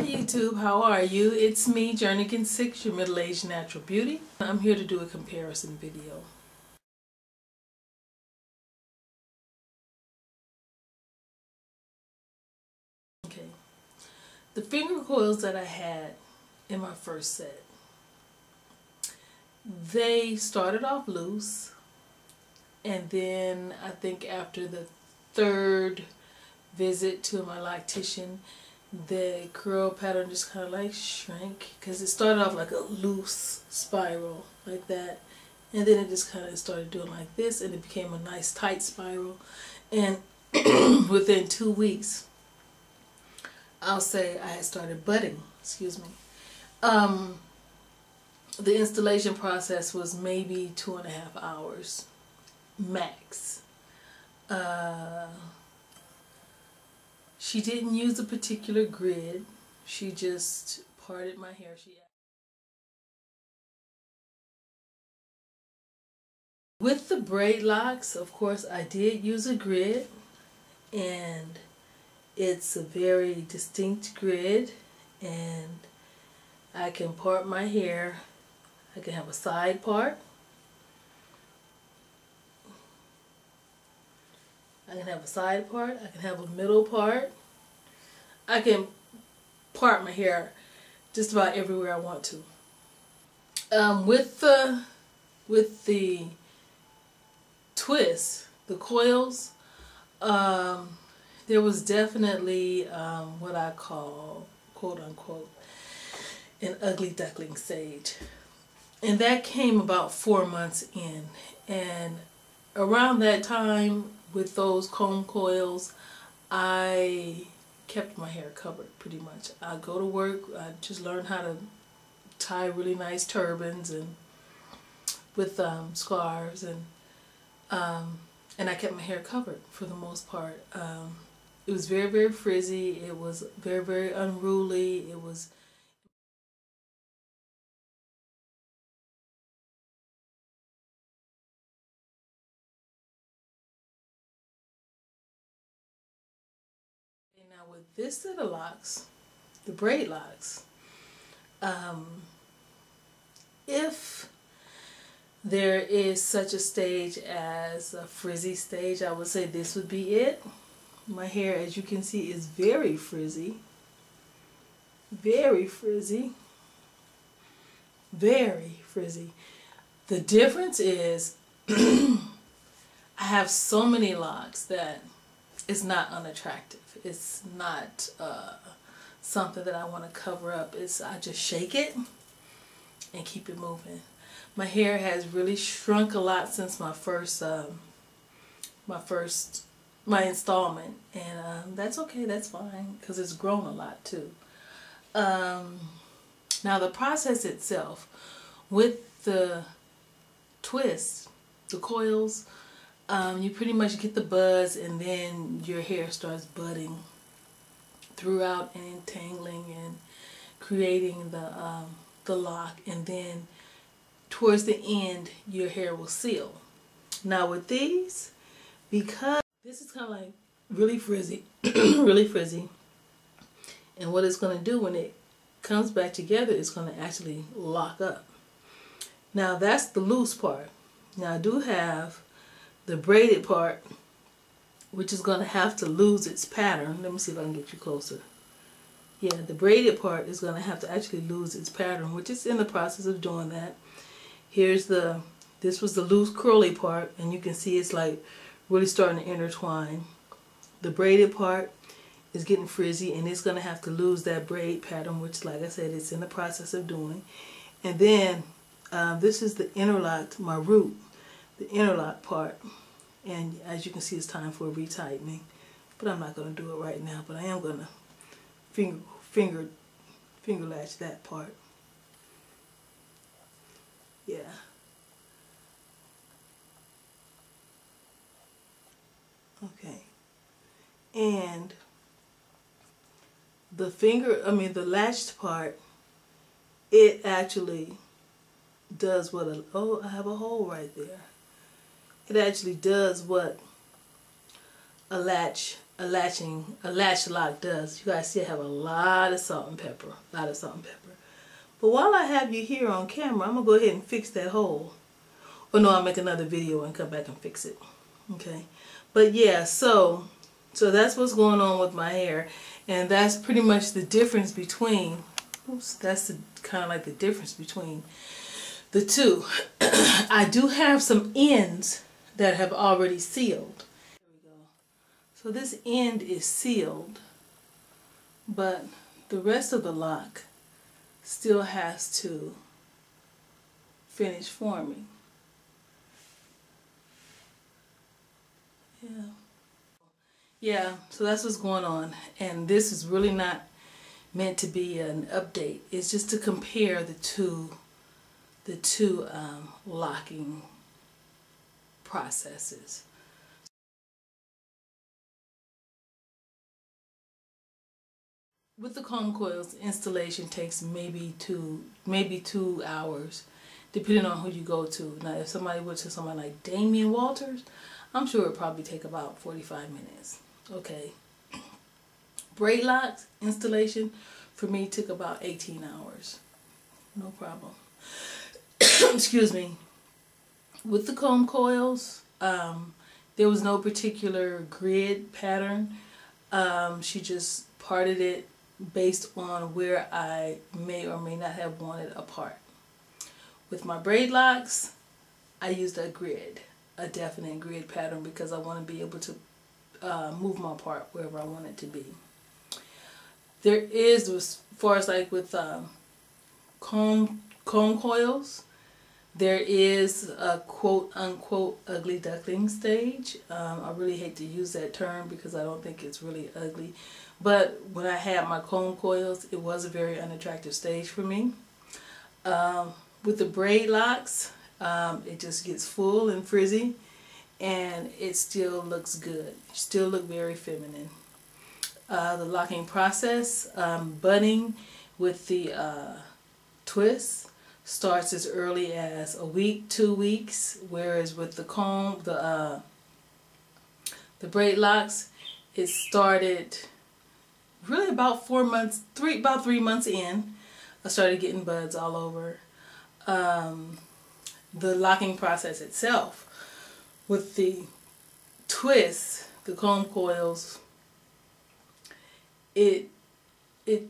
YouTube, how are you? It's me, Jernigan6, your middle-aged natural beauty. I'm here to do a comparison video. Okay, the finger coils that I had in my first set, they started off loose, and then I think after the third visit to my loctician, the curl pattern just kind of like shrank, because it started off like a loose spiral like that, and then it just kind of started doing like this, and it became a nice tight spiral. And within 2 weeks, I'll say I had started budding. Excuse me. The installation process was maybe 2.5 hours max. She didn't use a particular grid. She just parted my hair. With the Braidlocs, of course, I did use a grid, and it's a very distinct grid, and I can part my hair. I can have a side part. I can have a side part. I can have a middle part. I can part my hair just about everywhere I want to. With the twists, the coils, there was definitely what I call, quote unquote, an ugly duckling stage. And that came about 4 months in. And around that time, with those comb coils, I kept my hair covered pretty much. I go to work, I just learned how to tie really nice turbans and with scarves, and I kept my hair covered for the most part. It was very, very frizzy. It was very, very unruly. It was now with this set of locks, the Braidlocs, if there is such a stage as a frizzy stage, I would say this would be it. My hair, as you can see, is very frizzy. Very frizzy. Very frizzy. The difference is I have so many locks that it's not unattractive. It's not something that I want to cover up. I just shake it and keep it moving. My hair has really shrunk a lot since my installment, and that's okay. That's fine, because it's grown a lot too. Now the process itself with the twists, the coils, you pretty much get the buzz, and then your hair starts budding throughout and entangling and creating the lock, and then towards the end your hair will seal. Now with these, because this is kind of like really frizzy, really frizzy, and what it's going to do when it comes back together, it's going to actually lock up. Now that's the loose part. Now I do have the braided part, which is going to have to lose its pattern. Let me see if I can get you closer. Yeah, the braided part is going to have to actually lose its pattern, which is in the process of doing that. Here's this was the loose curly part, and you can see it's like really starting to intertwine. The braided part is getting frizzy, and it's going to have to lose that braid pattern, which, like I said, it's in the process of doing. And then this is the interlocked, my root, the interlock part, and as you can see, it's time for a retightening, but I'm not going to do it right now. But I am going to finger latch that part. Yeah. Okay. And the latched part, it actually does what I have a hole right there. It actually does what a latch a latch lock does. You guys see I have a lot of salt and pepper. But while I have you here on camera, I'm going to go ahead and fix that hole. Or no, I'll make another video and come back and fix it. Okay. But yeah, so that's what's going on with my hair. And that's pretty much the difference between, that's kind of like the difference between the two. I do have some ends that have already sealed. There we go. So this end is sealed, but the rest of the lock still has to finish forming. Yeah, so that's what's going on. And this is really not meant to be an update. It's just to compare the two locking processes. With the comb coils, installation takes maybe 2 hours, depending on who you go to. Now, if somebody went to someone like Damian Walters, I'm sure it'd probably take about 45 minutes. Okay. Braidlocs installation for me took about 18 hours. No problem. Excuse me. With the comb coils, there was no particular grid pattern. She just parted it based on where I may or may not have wanted a part. With my Braidlocs, I used a grid, a definite grid pattern, because I want to be able to move my part wherever I want it to be. There is, as far as like with comb coils, there is a quote-unquote ugly duckling stage. I really hate to use that term because I don't think it's really ugly. But when I had my comb coils, it was a very unattractive stage for me. With the Braidlocs, it just gets full and frizzy, and it still looks good. Still look very feminine. The locking process, budding with the twists, starts as early as a week, 2 weeks, whereas with the comb, the Braidlocs, it started really about 4 months, about 3 months in. I started getting buds all over. The locking process itself, with the twists, the comb coils, it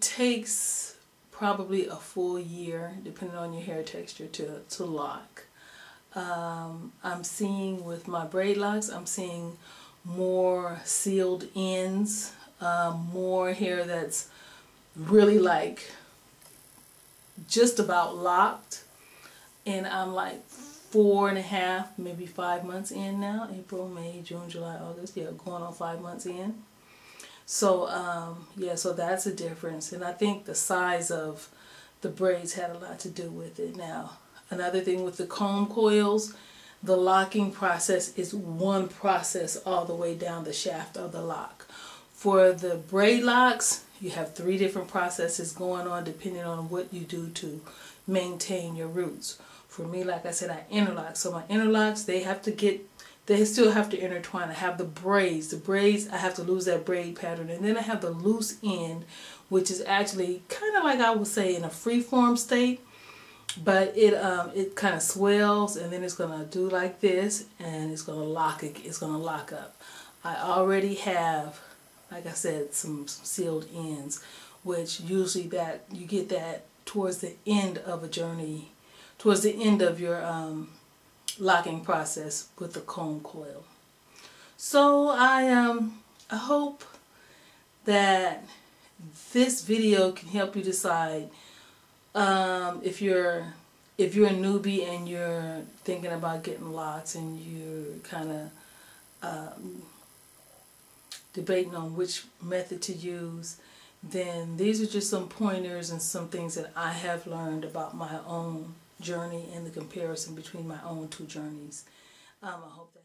takes probably a full year, depending on your hair texture, to lock. I'm seeing with my Braidlocs, I'm seeing more sealed ends, more hair that's really like just about locked, and I'm like 4.5, maybe 5 months in now. April, May, June, July, August, yeah, going on 5 months in. So yeah, so that's a difference, and I think the size of the braids had a lot to do with it. Now, another thing with the comb coils, the locking process is one process all the way down the shaft of the lock. For the Braidlocs, you have 3 different processes going on depending on what you do to maintain your roots. For me, like I said, I interlock. So my interlocks, they still have to intertwine. I have the braids. The braids, I have to lose that braid pattern. And then I have the loose end, which is actually kind of like I would say in a free-form state. But it kind of swells, and then it's going to do like this, and it's going to lock it. It's going to lock up. I already have, like I said, some sealed ends, which usually that you get that towards the end of a journey, towards the end of your locking process with the comb coil. So I hope that this video can help you decide if you're a newbie and you're thinking about getting locks and you're kind of debating on which method to use, then these are just some pointers and some things that I have learned about my own journey and the comparison between my own 2 journeys. I hope that